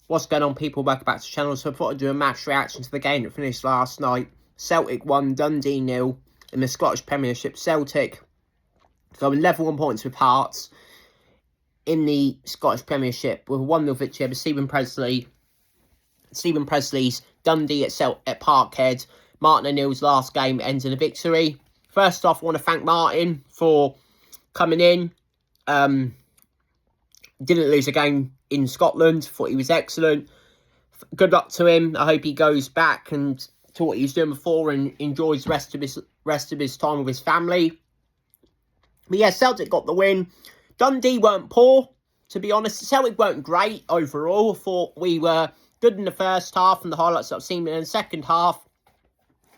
What's going on, people? Welcome back to the channel. So I thought I'd do a match reaction to the game that finished last night. Celtic 1, Dundee 0 in the Scottish Premiership. Celtic going level on points with Hearts in the Scottish Premiership with a 1-0 victory over Stephen Presley's Dundee at Parkhead. Martin O'Neill's last game ends in a victory. First off, I want to thank Martin for coming in. Didn't lose a game in Scotland. Thought he was excellent. Good luck to him. I hope he goes back and to what he was doing before and enjoys the rest of his time with his family. But yeah, Celtic got the win. Dundee weren't poor, to be honest. Celtic weren't great overall. I thought we were good in the first half and the highlights that I've seen. In the second half,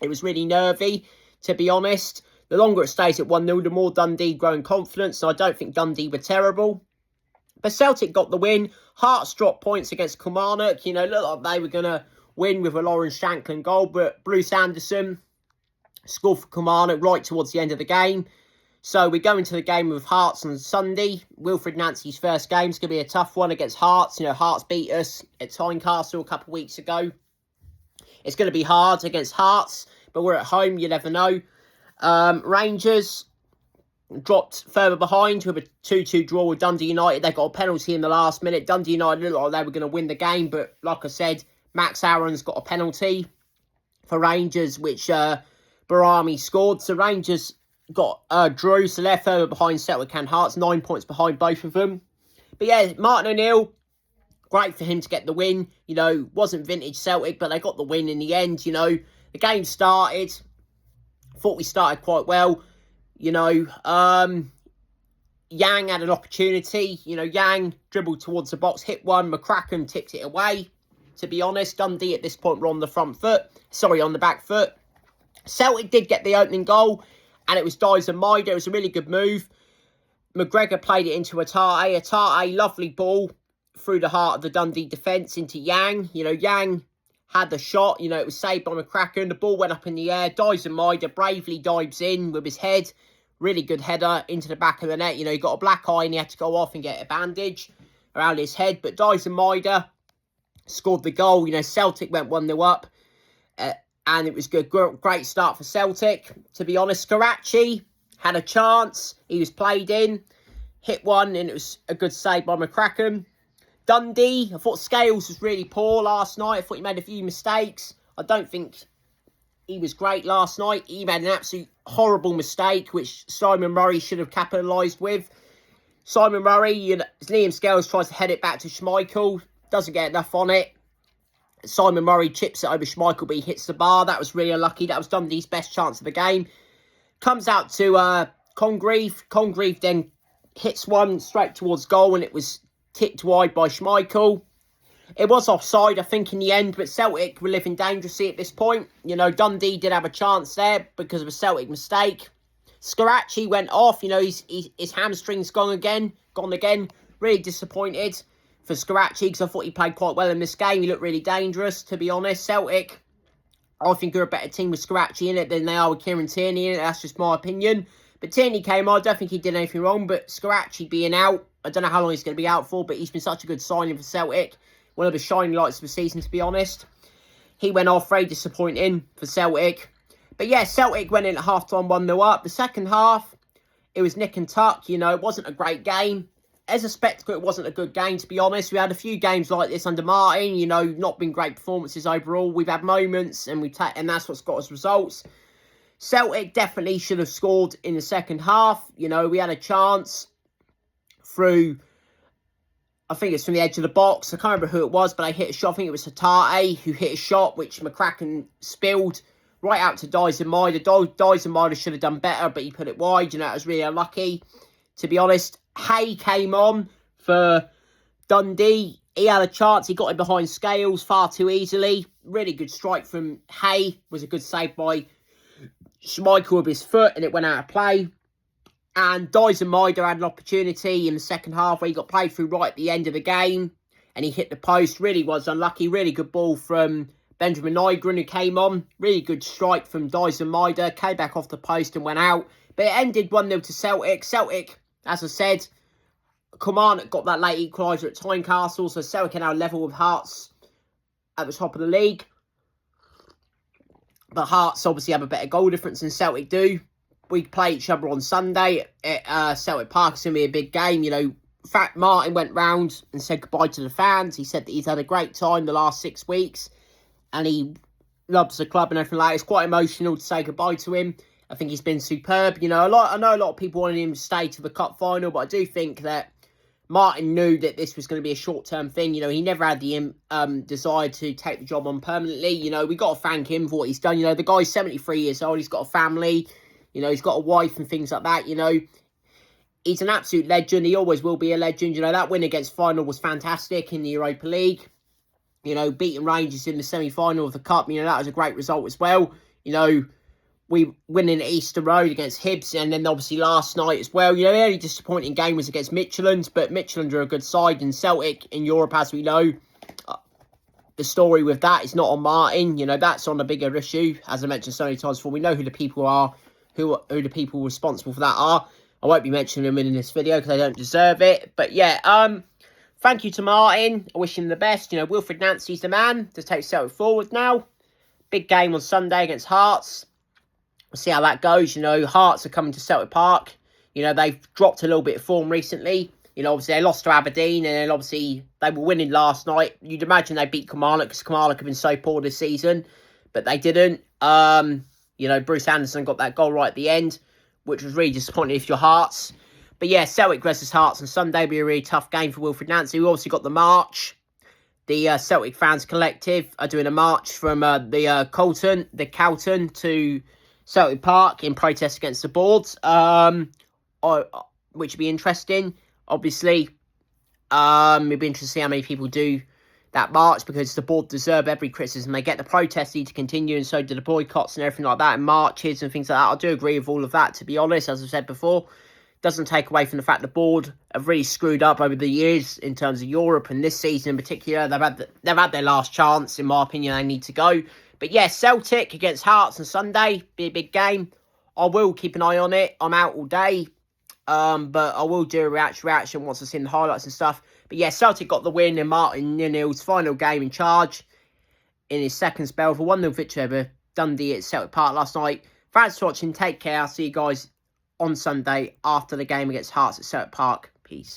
it was really nervy, to be honest. The longer it stays at 1-0, the more Dundee grow in confidence. So I don't think Dundee were terrible. But Celtic got the win. Hearts dropped points against Kilmarnock. You know, looked like they were going to win with a Lawrence Shankland goal. But Bruce Anderson scored for Kilmarnock right towards the end of the game. So we go into the game with Hearts on Sunday. Wilfred Nancy's first game is going to be a tough one against Hearts. You know, Hearts beat us at Tynecastle a couple of weeks ago. It's going to be hard against Hearts, but we're at home. You never know. Rangers dropped further behind with a 2-2 draw with Dundee United. They got a penalty in the last minute. Dundee United looked like they were going to win the game, but like I said, Max Aaron's got a penalty for Rangers, which Barami scored. So Rangers got drew, so they're further behind Celtic and Hearts, 9 points behind both of them. But yeah, Martin O'Neill, great for him to get the win. You know, wasn't vintage Celtic, but they got the win in the end. You know, the game started. Thought we started quite well. You know, Yang had an opportunity. You know, Yang dribbled towards the box, hit one. McCracken tipped it away. To be honest, Dundee at this point were on the on the back foot. Celtic did get the opening goal, and it was decisive. Maeda. It was a really good move. McGregor played it into Atarte. Atarte, lovely ball through the heart of the Dundee defence into Yang. You know, Yang had the shot. You know, it was saved by McCracken. The ball went up in the air. Decisive Maeda bravely dives in with his head. Really good header into the back of the net. You know, he got a black eye and he had to go off and get a bandage around his head. But decisive Maeda scored the goal. You know, Celtic went 1-0 up. And it was good. Great start for Celtic. To be honest, Scarachi had a chance. He was played in. Hit one and it was a good save by McCracken. Dundee, I thought Scales was really poor last night. I thought he made a few mistakes. I don't think he was great last night. He made an absolute horrible mistake, which Simon Murray should have capitalised with. Simon Murray, you know, Liam Scales tries to head it back to Schmeichel. Doesn't get enough on it. Simon Murray chips it over Schmeichel, but he hits the bar. That was really unlucky. That was Dundee's best chance of the game. Comes out to Congreve. Congreve then hits one straight towards goal, and it was tipped wide by Schmeichel. It was offside, I think, in the end, but Celtic were living dangerously at this point. You know, Dundee did have a chance there because of a Celtic mistake. Scarachi went off. You know, his hamstring's gone again. Really disappointed for Scarachi because I thought he played quite well in this game. He looked really dangerous, to be honest. Celtic, I think, are a better team with Scarachi in it than they are with Kieran Tierney in it. That's just my opinion. But Tierney came on. I don't think he did anything wrong, but Scarachi being out, I don't know how long he's going to be out for, but he's been such a good signing for Celtic. One of the shining lights of the season, to be honest. He went off, very disappointing for Celtic. But yeah, Celtic went in at half-time 1-0 up. The second half, it was nick and tuck. You know, it wasn't a great game. As a spectacle, it wasn't a good game, to be honest. We had a few games like this under Martin. You know, not been great performances overall. We've had moments, and that's what's got us results. Celtic definitely should have scored in the second half. You know, we had a chance through, I think it's from the edge of the box. I can't remember who it was, but I hit a shot. I think it was Atarte who hit a shot, which McCracken spilled right out to decisive Maeda. Decisive Maeda should have done better, but he put it wide. You know, it was really unlucky, to be honest. Hay came on for Dundee. He had a chance. He got it behind Scales far too easily. Really good strike from Hay. Was a good save by Schmeichel with his foot, and it went out of play. And decisive Maeda had an opportunity in the second half where he got played through right at the end of the game. And he hit the post. Really was unlucky. Really good ball from Benjamin Nygren, who came on. Really good strike from decisive Maeda. Came back off the post and went out. But it ended 1-0 to Celtic. Celtic, as I said, Kilmarnock got that late equaliser at Tynecastle, so Celtic are now level with Hearts at the top of the league. But Hearts obviously have a better goal difference than Celtic do. We play each other on Sunday at Celtic Park. It's going to be a big game. You know, in fact, Martin went round and said goodbye to the fans. He said that he's had a great time the last 6 weeks and he loves the club and everything like that. It's quite emotional to say goodbye to him. I think he's been superb. You know, I know a lot of people wanted him to stay to the cup final, but I do think that Martin knew that this was going to be a short-term thing. You know, he never had the desire to take the job on permanently. You know, we got to thank him for what he's done. You know, the guy's 73 years old. He's got a family. You know, he's got a wife and things like that. You know, he's an absolute legend. He always will be a legend. You know, that win against Final was fantastic in the Europa League. You know, beating Rangers in the semi-final of the Cup. You know, that was a great result as well. You know, we winning at Easter Road against Hibs, and then obviously last night as well. You know, the only disappointing game was against Midtjylland, but Midtjylland are a good side, and Celtic in Europe, as we know, the story with that is not on Martin. You know, that's on a bigger issue. As I mentioned so many times before, we know who the people are, who the people responsible for that are. I won't be mentioning them in this video because they don't deserve it. But yeah, thank you to Martin. I wish him the best. You know, Wilfred Nancy's the man to take Celtic forward now. Big game on Sunday against Hearts. We'll see how that goes. You know, Hearts are coming to Celtic Park. You know, they've dropped a little bit of form recently. You know, obviously they lost to Aberdeen, and then obviously they were winning last night. You'd imagine they beat Kilmarnock because Kilmarnock have been so poor this season, but they didn't. You know, Bruce Anderson got that goal right at the end, which was really disappointing if you're Hearts. But yeah, Celtic versus Hearts on Sunday will be a really tough game for Wilfred Nancy. We obviously got the march. The Celtic Fans Collective are doing a march from the Calton to Celtic Park in protest against the boards, which would be interesting. Obviously, it'd be interesting to see how many people do that march, because the board deserve every criticism they get. The protests need to continue, and so do the boycotts and everything like that, and marches and things like that. I do agree with all of that, to be honest. As I've said before, doesn't take away from the fact the board have really screwed up over the years in terms of Europe, and this season in particular, they've had their last chance. In my opinion, they need to go. But yeah, Celtic against Hearts on Sunday, be a big game. I will keep an eye on it. I'm out all day, but I will do a reaction once I've seen the highlights and stuff. But yeah, Celtic got the win in Martin Ninil's final game in charge in his second spell for 1-0 victory over Dundee at Celtic Park last night. Thanks for watching. Take care. I'll see you guys on Sunday after the game against Hearts at Celtic Park. Peace.